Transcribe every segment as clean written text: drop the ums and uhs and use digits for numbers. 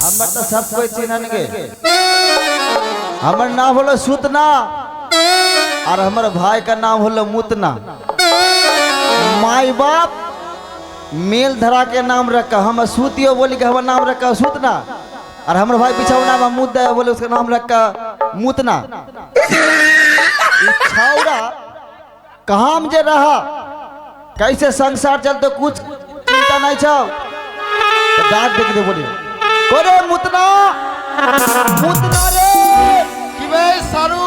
हमर तो सब कोई चिन्हन के। हमर नाम होलो सूतना और हमर भाई का नाम होलो मुतना। माई बाप मेल धरा के नाम रखा, हम सूतियो बोली के हमर नाम रखा सूतना, और हमर भाई पीछा नाम मुद्दा बोले उसका नाम रखा मुतना। छौरा कहाँ में जे रहा, कैसे संसार चलते कुछ चिंता नहीं छो, तो डांट देख दे बोले कोरे मुतना मुतना रे कि बे सारू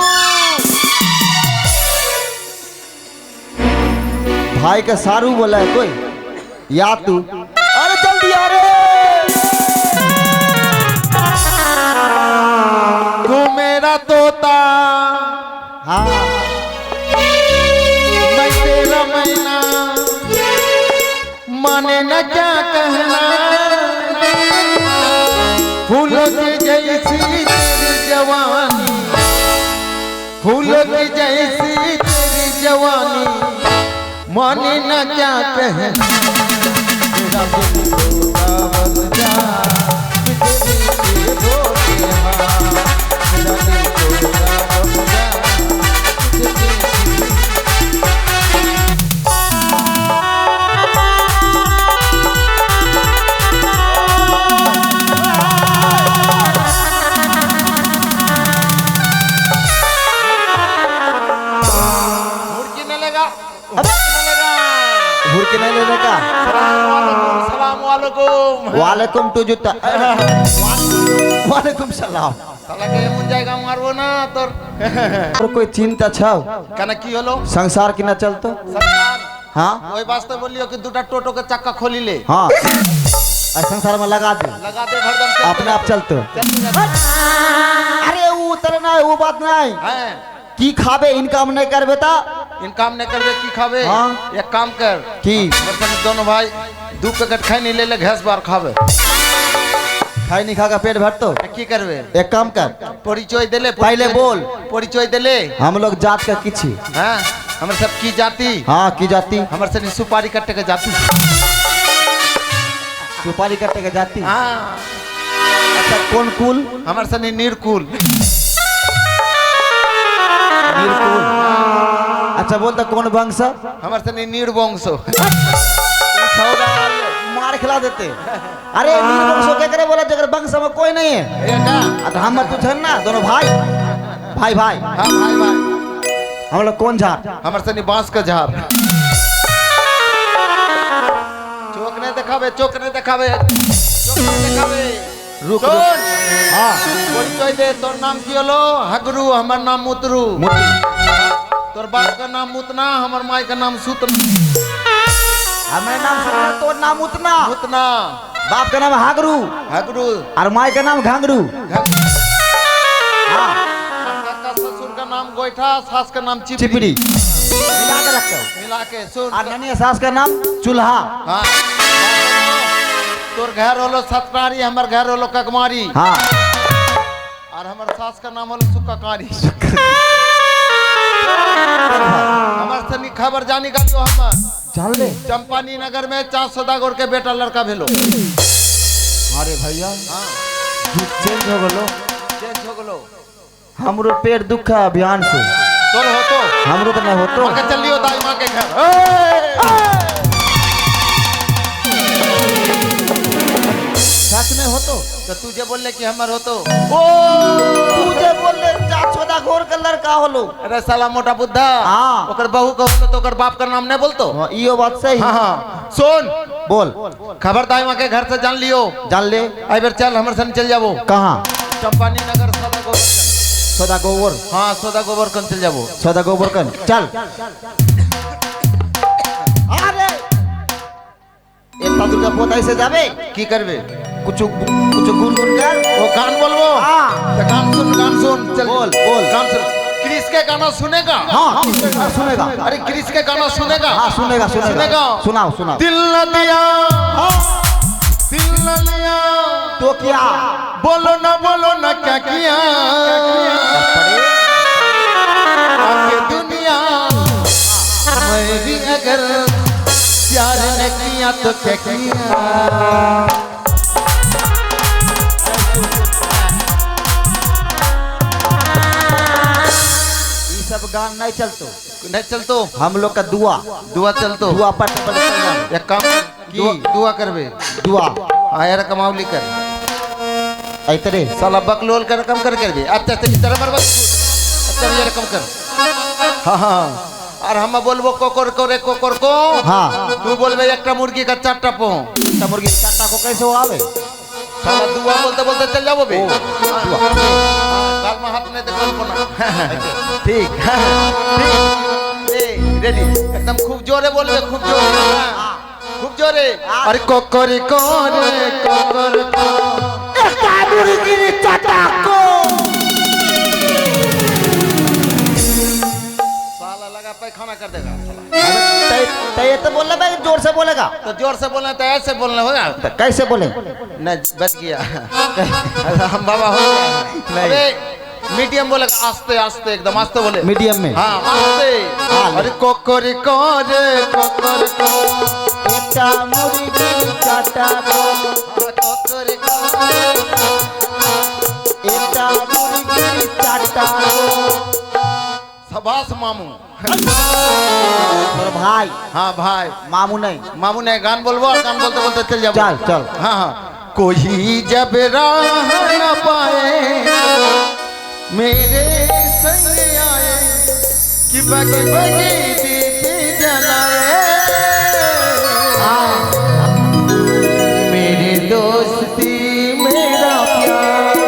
भाई का सारू बोला है कोई या तू, अरे जल्दी आ रे तू मेरा तोता हाँ मैं तेरा मैना माने न क्या कहना फूलों की जैसी तेरी जवानी फूलों की जैसी तेरी जवानी माने न क्या कहना तेरा दिल तोता बन जा बिजली के बोले हाँ तेरा दिल तोता बन जा घूर के नहीं लेने का। सलाम वालेकुम वालेकुम टू जुत्ता वालेकुम सलाम। साला के मुन जाएगा मारबो ना तोर और कोई चिंता छौ कना की होलो संसार की ना चलतो सरकार हाँ ओई वास्ते बोलियो कि दूटा टोटो के चक्का खोली ले हाँ संसार में लगा दे भरदम से अपने आप चलतो। अरे वो उतरना है वो बात नहीं हैं की खाबे इनकम नहीं कर बेटा इन काम ने करबे की खाबे हाँ। एक काम कर की मतलब दोनों भाई दू पैकेट खाई नहीं ले ले घास बार खाबे खाई नहीं खागा पेट भरतो। की करबे एक काम कर परिचय देले पहले बोल परिचय देले हम लोग जात का किछि हां हमर सब की जाति हाँ की जाती हमर से सुपारी कट्टे के जाति सुपारी कट्टे के जाती हां अच्छा कौन कुल हमर से निर्कुल नीलकुल। अच्छा बोलता कौन वंश हमर से निर्वंश मार खिला देते। अरे नीलवंश क्या करे बोला जगह वंश में कोई नहीं है एटा हम तू छन ना दोनों भाई भाई भाई हां भाई भाई हम लोग कौन झाड़ हमर से बांस का झाड़ चौक ने दिखावे चौक ने दिखावे चौक ने दिखावे रुक सुन हाँ परिचय दे तोर नाम की होलो हगरू हमर नाम मुतरू तोर बाप का नाम मुतना हमर माई का नाम सुतना हमारे नाम सुना तो नाम उतना मुतना बाप का नाम हागरू हगरू और माई का नाम घांगरू। हाँ काका ससुर का नाम गोईठा सास का नाम चिपड़ी चिपड़ी मिला के रखते हो। मिला के सुन और ननिया सास का नाम चूल्हा। हाँ तोर घर होलो सतनारी हमर घर होलो ककमारी हाँ और हमर सास का नाम होलो सुक्काकारी हमर से खबर जानी गालियो हमर चल दे चंपानी नगर में 4 सौदागर के बेटा लड़का भेलो अरे भैया हाँ चेंज हो गलो चेंज हो गलो हमरो पेट दुखा अभियान से तोर हो तो हमरो तो नहीं होतो मां के चलियो दाई मां के घर सच में होतो तो तू जे बोलले कि हमर हो तो ओ तुझे बोले 4 सौदागर का लड़का होलो। अरे साला मोटा बुद्धा हाँ। ओकर बहू का होलो तो ओकर बाप का नाम नहीं बोलतो हाँ इयो बात सही। हाँ हाँ सुन बोल खबर दाई मां के घर से जान लियो जान ले आई बार चल हमर संग चल जाबो कहाँ चंपानी नगर सौदा गोबर सौदा गोबर हाँ सौदा गोबर कन चल जाबो सौदा गोबर कन चल। अरे इतना दूर का पोता ऐसे जावे की करबे कुछ गुन कर वो गान बोलबो हाँ तो गान सुन चल बोल, बोल। गान सुन क्रिस के गाना सुनेगा हाँ सुनेगा अरे क्रिस के गाना सुनेगा हाँ सुनेगा सुनेगा सुनाओ सुनाओ। दिल न दिया दिल न लिया तो क्या बोलो न क्या किया आगे दुनिया मैं भी अगर प्यार न किया तो क्या किया गान नहीं चलतो, नहीं चलतो हम लोग का दुआ दुआ चलतो दुआ पर चल जाए। एक काम दुआ करबे दुआ आयर कमावली कर ऐतरे साला बकलोल कर कम कर करबे। अच्छा अच्छा इधर मर बस अच्छा ये रकम कर। हाँ हाँ और हम बोलबो कोकर करे कोकर को। हाँ तू बोलबे एक मुर्गी का 4टा पो। तो मुर्गी चाटा को कैसे हो आवे? साला दुआ बोलते बोलते चल जाओ बे। ओ, दुआ। गाल में हाथ नहीं देखो को ना। ठीक ठीक रेडी एकदम खूब जोरे बोलबे खूब जोरे खूब जोरे। अरे कोकर करे कोकर को একটা মুরগির চাটা को। साला लगा पैखाना कर देगा साला। तो ये तो बोलना भाई जोर से बोलेगा। तो जोर से बोलना तो ऐसे बोलना होगा। तो कैसे बोले? नहीं बच गया हम बाबा हो गया। अरे मीडियम बोलेगा आस्ते आस्ते एकदम आस्ते बोले मीडियम में। हाँ आस्ते। अरे कोकर करे कोकर को একটা মুরগির চাটা को। कोकर को একটা মুরগির চাটা को। सबास मामू। और भाई हाँ भाई मामू नहीं मामू ने गान बोलबो और गान बोलते बोलते चल जाओ। चल चल। हाँ हाँ कोई जब राह न पाए मेरे संग आए कि बगे बगे दीप जलाए। मेरी दोस्ती मेरा प्यार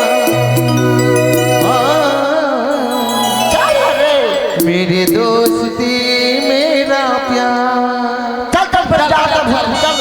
मेरी दोस्ती मेरा प्यार। चल चल फिर जा चल चल।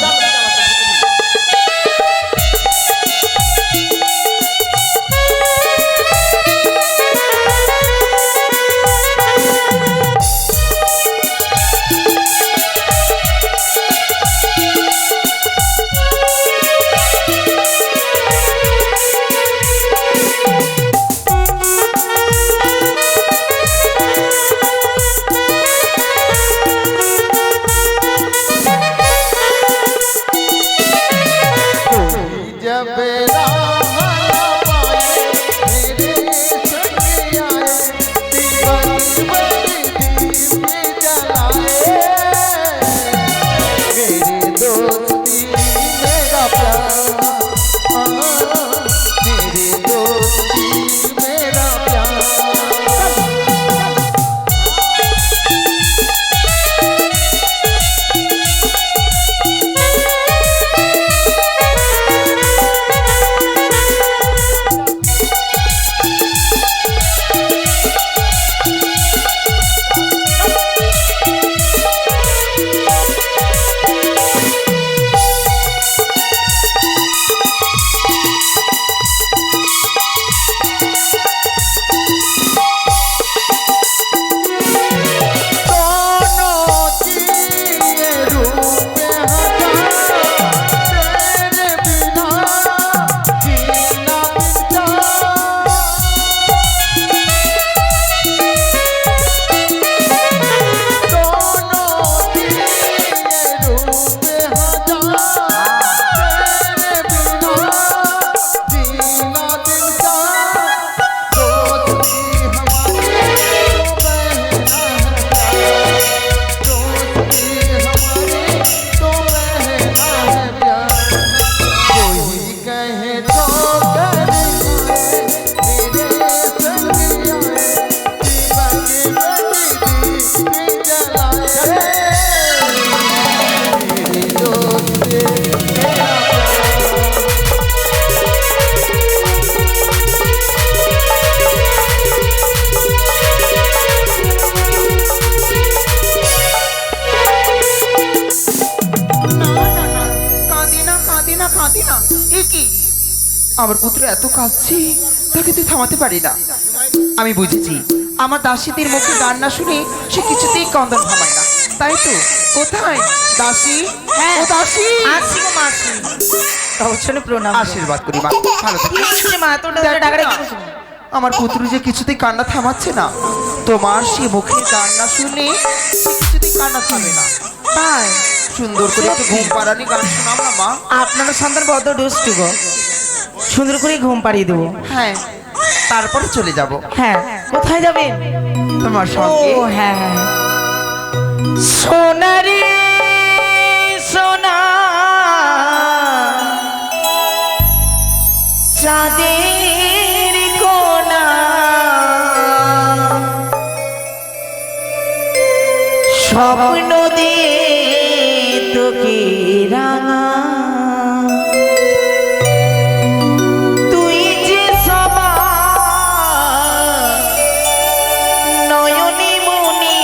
जब राह न पाए मेरे संग आए दीप जलाए। मेरी दोस्ती मेरा प्यार मेरी दोस्ती मेरा प्यार। আমার পুত্র এত কাঁদছে তাকে তুই থামাতে পারি না। আমি বুঝেছি আমার দাসীদের মুখে গান না শুনে সে কিছুতেই কন্দন থামায় না, তাই তো? কোথায় দাসী? হ্যাঁ ও দাসী, আসছি গো মাসি। অবশ্যই প্রণাম। আশীর্বাদ করি মা, ভালো থাকিস। কি মা তোর ডাকাটা কি করছিস? আমার পুত্র যে কিছুতেই কান্না থামাচ্ছে না, তোমার সে মুখে গান না শুনলে সে কিছুতেই কান্না থামে না। তাই সুন্দর করে একটু ঘুম পাড়ানি গান শোনাও না মা। আপনার সন্তান বদ্ধ দুষ্টু গো, সুন্দর করে ঘুম পাড়িয়ে দেবো। হ্যাঁ তারপরে চলে যাব হ্যাঁ কোথায় যাবেন? তোমার ও সঙ্গে। হ্যাঁ হ্যাঁ সোনারি সোনা চাঁদের কোনা স্বপ্ন দিয়ে তোকে রাঙা তুই যে সবার নয়নি মনি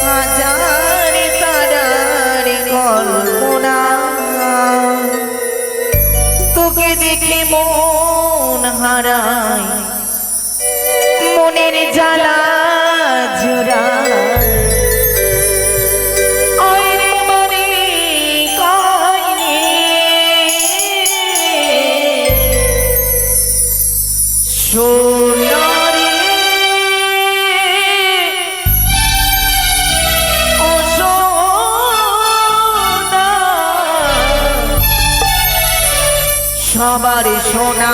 হাজার তারার কল্পনা তোকে দেখে মন হারায় মনের জ্বালা জোড়ায় ওই রে মনে কইলে সোনারে ও সোনা সবার সোনা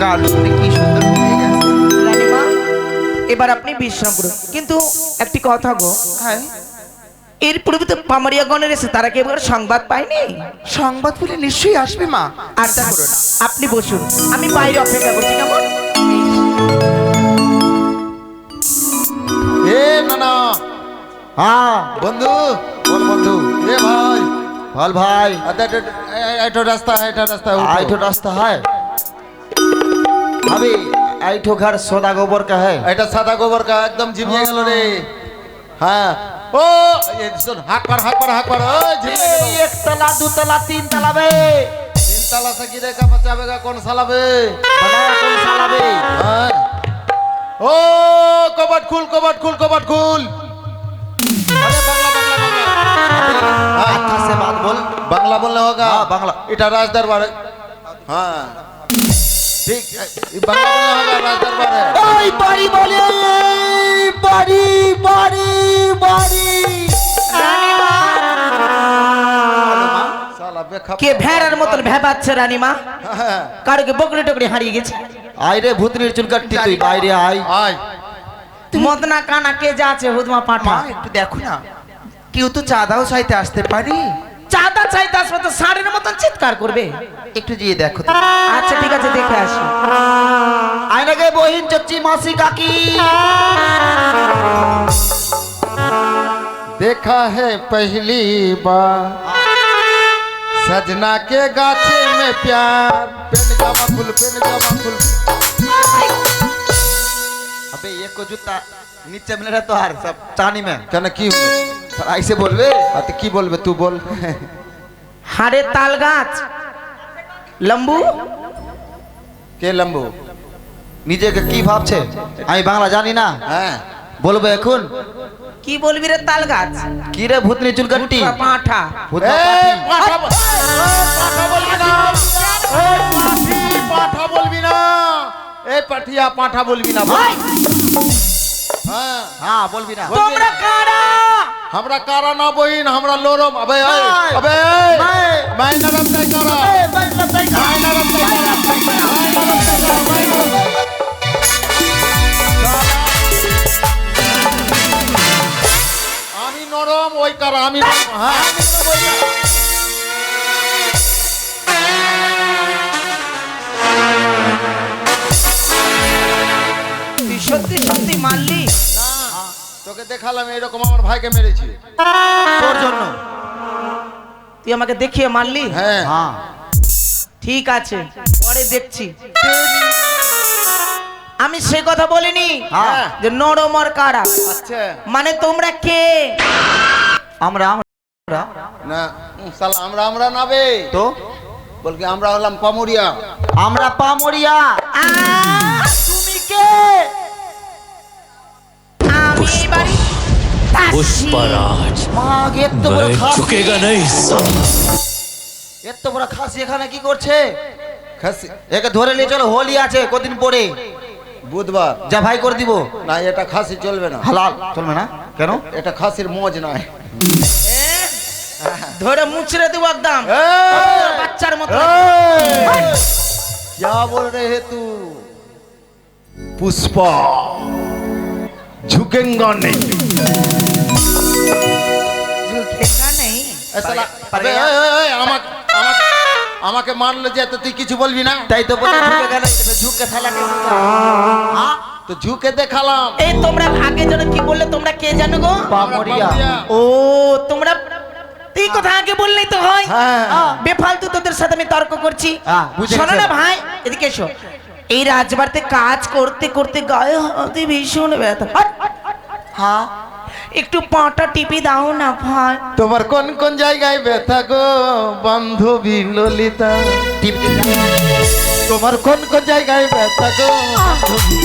গাল শুনে কি সুন্দর হয়ে গেছে। রানীমা এবার আপনি বিশ্রাম করুন, কিন্তু একটি কথা গো, হ্যাঁ, এর পূর্বে তো পামারিয়াগণের এসে তারা কি এবার সংবাদ পায়নি? সংবাদ বলে নিশ্চয়ই আসবে মা, আচ্ছা আশা করো না। আপনি বসুন, আমি বাইরে অপেক্ষা করছি, কেমন? এ নানা হ্যাঁ বন্ধু, বল বন্ধু। এ ভাই, বল ভাই। এটা রাস্তা, এটা রাস্তা आइठो रास्ता है अभी आइठो घर सोदा गोबर का है। এটা সাদা গোবর কা একদম ঝিমিয়ে গেল রে। হ্যাঁ ও এই শোন, হাক পার ওই ঝিমিয়ে গেল। एक तला दो तला तीन तला बे তিন তালা সে গিরে কা বাঁচাবেগা কোন সালাবে? बनाया कौन साला बे? হ্যাঁ ও কবাট খুল, কবাট খুল। আরে বাংলা अच्छा से बात बोल। বাংলা বললে হোগা। हाँ बांग्ला। এটা রাজদরবার। হ্যাঁ ঠিক, এই বাংলা বললে হোগা রাজদরবার। ओए बारी बोले बारी बारी बारी সালা বেখা। কে ভেড়ার মতন ভেবাচ্ছে রানীমা? হ্যাঁ কারোকে বকরি টকরি হারিয়ে গেছে? आई रे भूतनीर चुल कट्टी तुई बाहरे आई। আয় মদনা কানা কে যা আছে হুদমা পাঠা। মা একটু দেখো না, কেউ তো চাঁদাও চাইতে আসতে পারি, চাঁদা চাইতে আসবে তো ষাঁড়ের মতন চিৎকার করবে। একটু গিয়ে দেখো তো। আচ্ছা ঠিক আছে, দেখে আসি। आईने के बोहिन चच्ची मासी काकी देखा है पहली बार सजना के गाछे में प्यार। पेन जामा फूल अबे ये को जूता नीचे मिल रहा तो हार सब चानी में কেন কি হলো? ऐसे बोलबे আতে কি বলবে তুই বল। হাড়ে তাল গাছ লম্বু কে লম্বু? নিজেকে কি ভাবছে আমি বাংলা জানি না হ্যাঁ বলবো এখন কি বলবি রে তাল গাছ? কি রে ভূতনি চুলকাট্টি পাঠা ভূতনা এই, পাটি। পাঠা বলবি না। এই পাঠা বলবি না। এই পাঠিয়া পাঠা বলবি না ভাই। হ্যাঁ হ্যাঁ বলবি না তোমরা কারা? हमरा कारा ना बहिन, हमरा लोरम। अबे नहीं। अबे नहीं। मैं नरम नहीं करा। আমি নরম ওই কারা, আমি নরম। হ্যাঁ আমি নরম ওই কারা। তুই সত্যি সত্যি মারলি? না তোকে দেখালাম এরকম আমার ভাইকে মেরেছি। তোর জন্য তুই আমাকে দেখিয়ে মারলি? হ্যাঁ হ্যাঁ ঠিক আছে, পরে দেখছি। আমি সে কথা বলিনি হ্যাঁ। যে নরম আর কারা, আচ্ছা মানে তোমরা কে? আমরা না সালা আমরা না বে তো বলকে আমরা হলাম পামুরিয়া। আমরা পামরিয়া। তুমি কে? আমি এই বাড়ি पुष्पराज মা এত বড় मैं খাসি झुकेगा नहीं साला। এত বড় খাসি এখানে কি করছে? খাসি একে ধরে নিয়ে চলো, হোলি আছে কদিন পরে, বুধবার। যা ভাই করে দিব। না এটা খাসি চলবে না। হালাল চলবে না কেন? এটা খাসির মজ নয়। ধরে মুছড়ে দেবো একদম এই! বাচ্চার মতো। क्या बोल रहे है तू? पुष्पा झुकेगा नहीं। ঝুঁকেগা নেই। ऐसा पर अबे गया। আমাকে মারলে যে তো তুই কিছু বলবি না? তাই তো বলে ঝুঁকে গেল, ঝুঁকে থালা কে হ্যাঁ তো ঝুঁকে দেখালাম। এই তোমরা আগে যেন কি বললে, তোমরা কে জানো গো? পামরিয়া। ও তোমরা এই কথা আগে বললেই তো হয়। হ্যাঁ। বেফালতু তোদের সাথে আমি তর্ক করছি। হ্যাঁ, বুঝে শোনো গেছি। না ভাই, এদিকে এসো। এই রাজবাড়িতে কাজ করতে করতে গায়ে হাতে ভীষণ ব্যথা। হ্যাঁ একটু পাটা টিপে দাও না ভাই। তোমার কোন কোন জায়গায় ব্যথা গো বান্ধবী ললিতা? টিপতে তোমার কোন কোন জায়গায় ব্যথা গো বান্ধবী?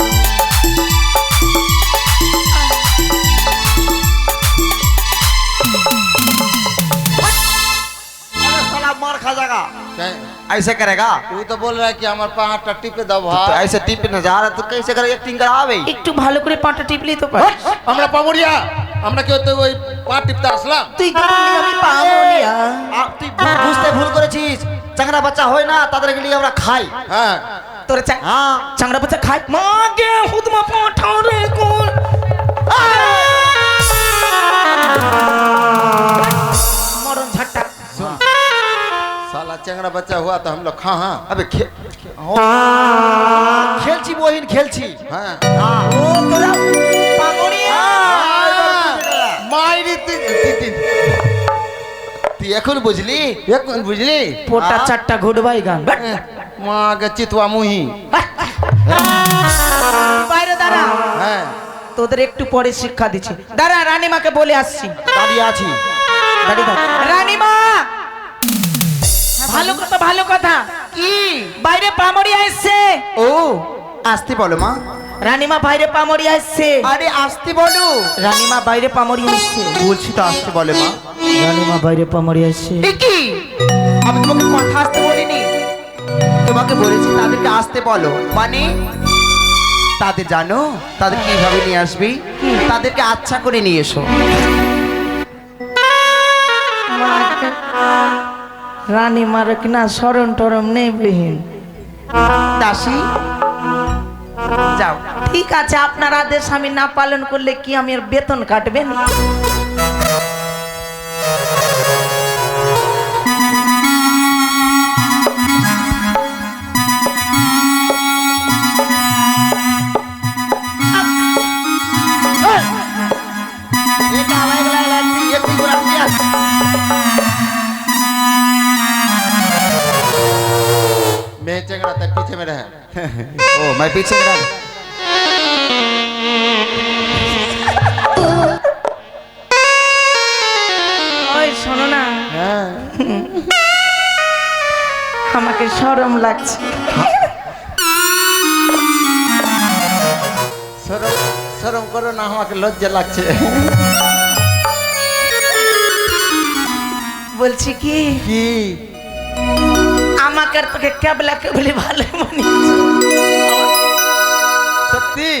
साला मार खा जाएगा क्या? ऐसे करेगा तू तो बोल रहा है कि हमारे पहाड़টা টিপে দাও तो ভাই। ऐसे टिप न जा रहा तो कैसे करेगा? एक्टिंग करा भाई। একটু ভালো করে পাটা টিপলেই তো পারিস। আমরা পামুরিয়া, আমরা কি হতে ওই পা টিপতে আসলাম? তুই তো বললি আমি পামুরিয়া। তুই বুঝতে ভুল করেছিস। চাংরা বাচ্চা হয় না, তাদেরকে নিয়ে আমরা খাই। হ্যাঁ তোর হ্যাঁ চাংড়া বাচ্চা খাই মাগে হুদমা পাঠাও রে কোন মরণ ঝাট্টা साला चंगड़ा बच्चा हुआ तो हम लोग खा हाँ अबे खेलची बहिन खेलची हाँ ও তোরা পাগড়িয়া मायरी তুই এখন বুঝলি এখন বুঝলি পোটা চারটা ঘুরবাই গান মা গে চিতওয়া মুহি বাইরে দাঁড়া হ্যাঁ তোদের একটু পরে শিক্ষা দিচ্ছি দাঁড়া রানীমাকে বলে আসছি দাঁড়িয়ে আছি দাঁড়িয়ে থাক। রানীমা ভালো কথা কি বাইরে পামড়িয়া এসছে ও আসতে বলো মা। রানীমা বাইরে পামড়িয়া এসছে আরে আসতে বলো। রানীমা বাইরে পামড়িয়া এসছে বলছি তো আসতে বলে মা। রানীমা বাইরে পামড়িয়া এসছে এ কি আমি তোমাকে কথা আসতে বলিনি, তোমাকে বলেছি তাদেরকে আসতে বলো। মানে তাদের জানো তাদের কিভাবে নিয়ে আসবি, তাদেরকে আচ্ছা করে নিয়ে এসো। রানীমার কিনা শরণ টরম নেই বিহীন দাসী যাও। ঠিক আছে আপনার আদেশ আমি না পালন করলে কি আমি আর বেতন কাটবেন? मैं चंगड़ा तेरे पीछे में रहे ओ मैं पीछे रहा ওই শোনো না, हाँ আমাকে শরম লাগছে। शरम शरम करो ना हमारे लज्जा लागছে বলছি কি কি আমাকে আর তোকে কেবলা কেবলি ভালো মনে সত্যি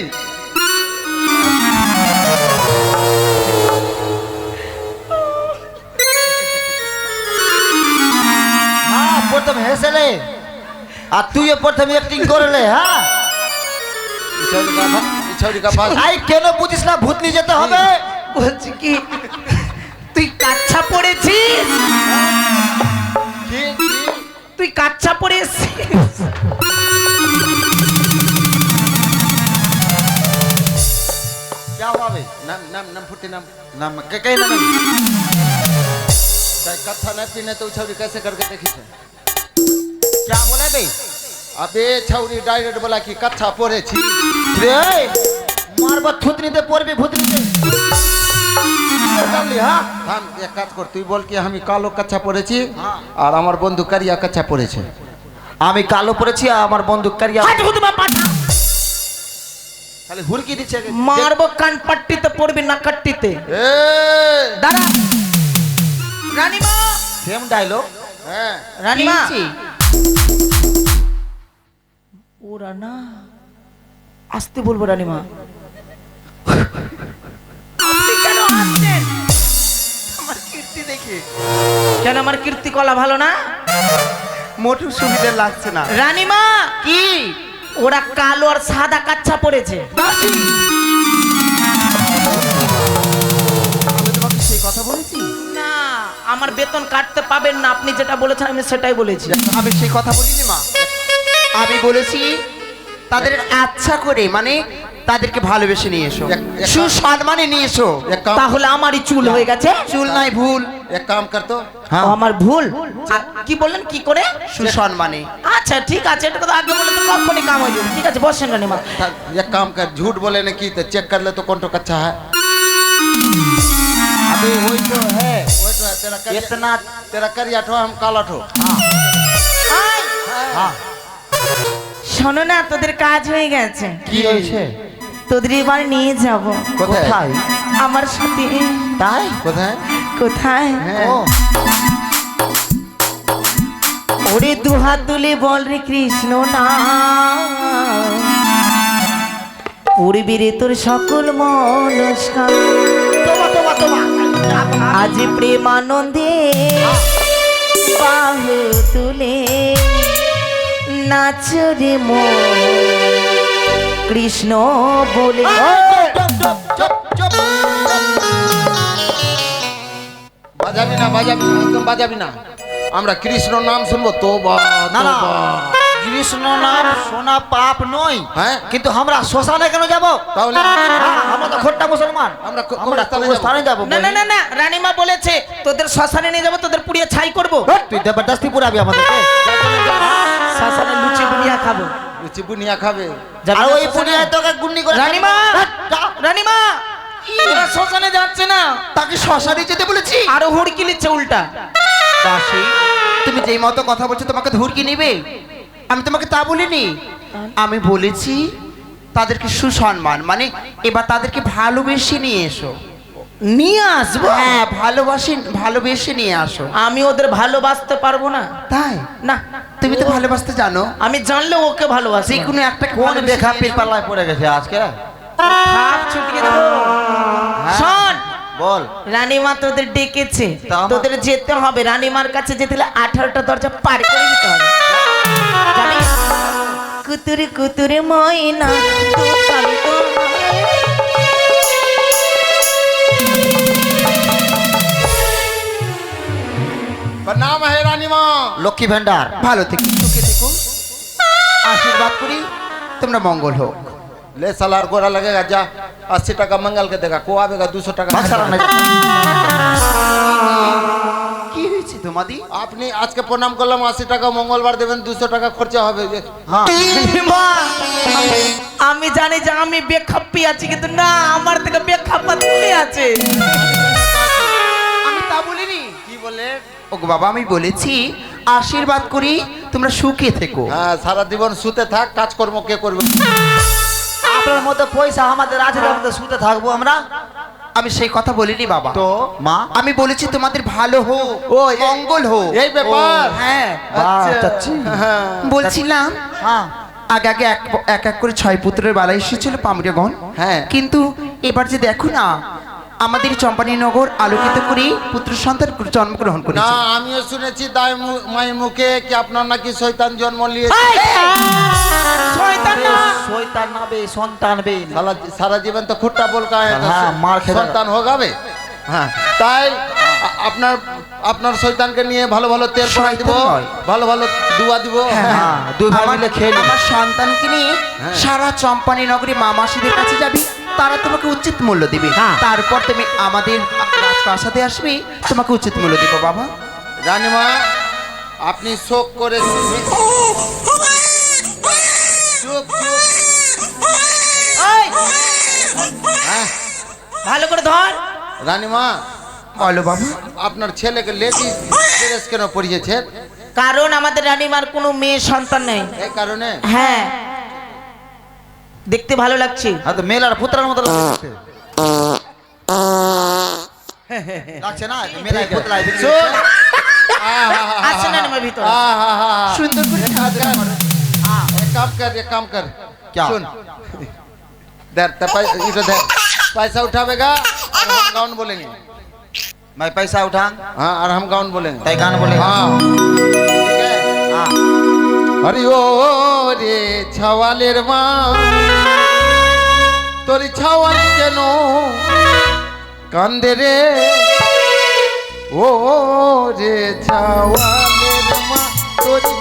हाँ प्रथम हेसले आ तू ये प्रथम एक्टिंग करले हाँ ইছাউরি কা পাস आई কেন বুঝিস না ভূতনি যেতে হবে বলছি কি তুই কাচ্চা পড়েছিস, কি তুই কাচ্চা পড়ে এসেছিস। क्या हुआ बे নাম নাম নাম ফুটি নাম नाम के कहीं ना তাই কথা না পিনে তো ছৌরি कैसे करके देखी थे क्या बोला बे अबे छौरी डायरेक्ट बोला कि कच्छा পড়েছি रे मारबा थुतनी ते पड़बे भूतनी ते करली हाँ থাম এক কাজ কর তুই বল কি আমি কালো কচ্ছা পড়েছি হ্যাঁ। আর আমার বন্ধু কারিয়া কচ্ছা পড়েছে আমি কালো পড়েছি আমার বন্দুক কারিয়া হাট হুদমা পাঠা খালি হুরকি দিচ্ছে মারবো কান পাট্টিতে পড়বি না কাট্টিতে। এ দাঁড়া রানীমা, সেম ডায়লগ হ্যাঁ রানীমা কি? ওরা না আসতে বলবো রানীমা। আপনি কেন আসছেন? আমার কীর্তি দেখে কেন আমার কীর্তি কলা ভালো না? মোটর সুবিধা লাগছে না। রানীমা কি ওরা কালো আর সাদা কাচ্চা পড়েছে। দাসী আমি তোমাকে সেই কথা বলেছি? না আমার বেতন কাটতে পাবেন না, আপনি যেটা বলেছেন আমি সেটাই বলেছি। আমি সেই কথা বলিনি মা, আমি বলেছি তাদের আচ্ছা করে মানে তাদেরকে ভালোবেসে নিয়ে এসো, এক- সুসম্মানে নিয়ে এসো। এক কাম তাহলে আমারই চুল হয়ে গেছে। চুল নাই ভুল, এক কাম কর তো ও, আমার ভুল। কি বললেন কি করে? সুসম্মানে। আচ্ছা ঠিক আছে, এটা কথা আগে বলে তো কখনই কাম হয়ে যাবে। ঠিক আছে বসেন রানীমা। एक काम कर झूठ बोले ना की तो चेक कर ले तो कौन तो कच्चा है अभी वही तो है वही तो है तेरा करिया इतना तेरा करिया ठो हम काला ठो हाँ শোনো না, তোদের কাজ হয়ে গেছে, কি হয়েছে তোদের এবার নিয়ে যাব কোথায় আমার সাথে। তাই কোথায় কোথায়? হ্যাঁ। ও ওরে দুহাত তুলে বল রে কৃষ্ণ না, পূর্বে রে তোর সকল মনস্কার, তোমা তোমা তোমা আজ প্রেমানন্দে বাহু তুলে নাচরে মো কৃষ্ণ বলে। বাজাবি না, বাজাবি না, একদম বাজাবি না। আমরা কৃষ্ণ নাম শুনবো তো না না, কৃষ্ণ নাম শোনা পাপ নয়, হ্যাঁ? কিন্তু আমরা শ্মশানে কেন যাব? তাহলে আমরা তো খোট্টা মুসলমান, আমরা আমরা কবরস্থানে যাব। না না না না, রানীমা বলেছে তোদের শ্মশানে নিয়ে যাবো, তোদের পুড়িয়ে ছাই করবো। তুই জবরদস্তি পুরাবি আমাদেরকে। শ্মশানে লুচি বুনিয়া খাবো। লুচি বুনিয়া খাবে। যাবি আর না ওই শ্মশানে? পুনিয়া তোকে গুন্ডি করে রানীমা, যা। রানীমা ওরা শ্মশানে যাচ্ছে না, তাকে শ্মশানে যেতে বলেছি। আরো হুড়কি নিচ্ছে উল্টা। দাসী, তুমি যেই মতো কথা বলছো তোমাকে ধুরকি নেবে? আমি তোমাকে তা বলিনি। আমি বলেছি তাদেরকে সুসম্মান, মানে এবার তাদেরকে ভালোবেসে নিয়ে এসো। নিয়ে আসবো? হ্যাঁ, ভালোবেসে নিয়ে আসো। আমি ওদের ভালোবাসতে পারবো না। তাই না, তুমি তো ভালোবাসতে জানো। আমি জানলে ওকে ভালোবাসি। যে কোনো একটা কোন বেখাপির পাল্লায় পড়ে গেছে আজকে? হাত ছুটিয়ে দেবো। শোন, বল। রানীমা তোদের ডেকেছে, তা আমার- তোদের যেতে হবে। রানীমার কাছে যেতে হলে 18টা দরজা পার করে দিতে হবে। যাবি? কুতুরে কুতুরে ময়না দোকান তোমায়। নাম হে রানী মা। লক্ষ্মী ভান্ডার। ভালো থেকে সুখে থেকো, আশীর্বাদ করি তোমরা মঙ্গল হোক। ले सालार गोरा लगेगा जा 80 টাকা मंगल के देगा को आवेगा 200 টাকা। বাক্সারা না কি হয়েছে তোমাদি? আপনি আজকে প্রণাম করলাম 80 টাকা, মঙ্গলবার দেবেন 200 টাকা খরচা হবে। হ্যাঁ রানীমা, আমি জানি যে আমি বেখাপ্পি আছি, কিন্তু না, আমার থেকে বেখাপ্পা তুমি আছে। আমি তা বলিনি। কি বলে? ওগো বাবা, আমি বলেছি আশীর্বাদ করি তোমরা সুখে থেকো। হ্যাঁ, সারা জীবন শুতে থাক, কাজকর্ম কে করবে? আপনার মতো পয়সা আমাদের আছে, আমাদের শুতে থাকবো আমরা। আমি সেই কথা বলিনি বাবা। তো মা, আমি বলেছি তোমাদের ভালো হোক, ও, মঙ্গল হোক। এই ব্যাপার। হ্যাঁ, বাহ, চাচ্ছি। হ্যাঁ, বলছিলাম হ্যাঁ আগে আগে এক এক করে 6 পুত্রের বেলা এসেছিল পামরিয়াগণ। হ্যাঁ। কিন্তু এবার যে দেখো না, আমাদের চম্পানীনগর আলোকিত করে পুত্র সন্তান জন্মগ্রহণ না করেছে। আমিও শুনেছি মায়ের মুখে কি আপনার নাকি শয়তান জন্ম নিয়েছে। শয়তান না, শয়তান না বে, সন্তান বে। সারা জীবন তো খুট্টা বলকা হ্যাঁ, মার খেয়ে সন্তান হোগাবে। হ্যাঁ, তাই আপনার শয়তানকে নিয়ে ভালো ভালো তেল পড়াই দিব, শয়তান নয়। ভালো ভালো দুয়া দিব। হ্যাঁ, দুই ভাই মিলে খেয়ে নিবো। আমার সন্তানকে নিয়ে সারা চম্পানী নগরী মা মাসিদের কাছে যাবি, তারা তোমাকে উচিত মূল্য দিবে। হ্যাঁ। তারপর তুমি আমাদের রাজপ্রাসাদে আসবে, তোমাকে উচিত মূল্য দিব বাবা। রানীমা, আপনি শোক করে চুপ চুপ। ওই, হ্যাঁ, ভালো করে ধর। রানীমা, বলো বাবা। আপনার ছেলেকে লেডিস ড্রেস কেন পরিয়েছেন? কারণ আমাদের রানীমার কোনো মেয়ে সন্তান নেই। এই কারণে? হ্যাঁ, দেখতে ভালো লাগছে। হ্যাঁ, তো মেলার পুত্রার মতো লাগছে। লাগছে না মেলায় পুতলায় বিক্রি শোন। হচ্ছে। আসছে না রানীমার ভিতরে। সুন্দর করে एक काम कर, एक काम कर। क्या? सुन, इधर पैसा उठावेगा और हम गाउन बोलेंगे। मैं पैसा उठा हाँ, और हम गाउन बोलेंगे। तय गान बोलेगा। हाँ, ठीक है। हाँ हरि ओ रे छवालेर मा तोरी छवाली जेनो कांदे रे ओ रे छवालेर मा तोरी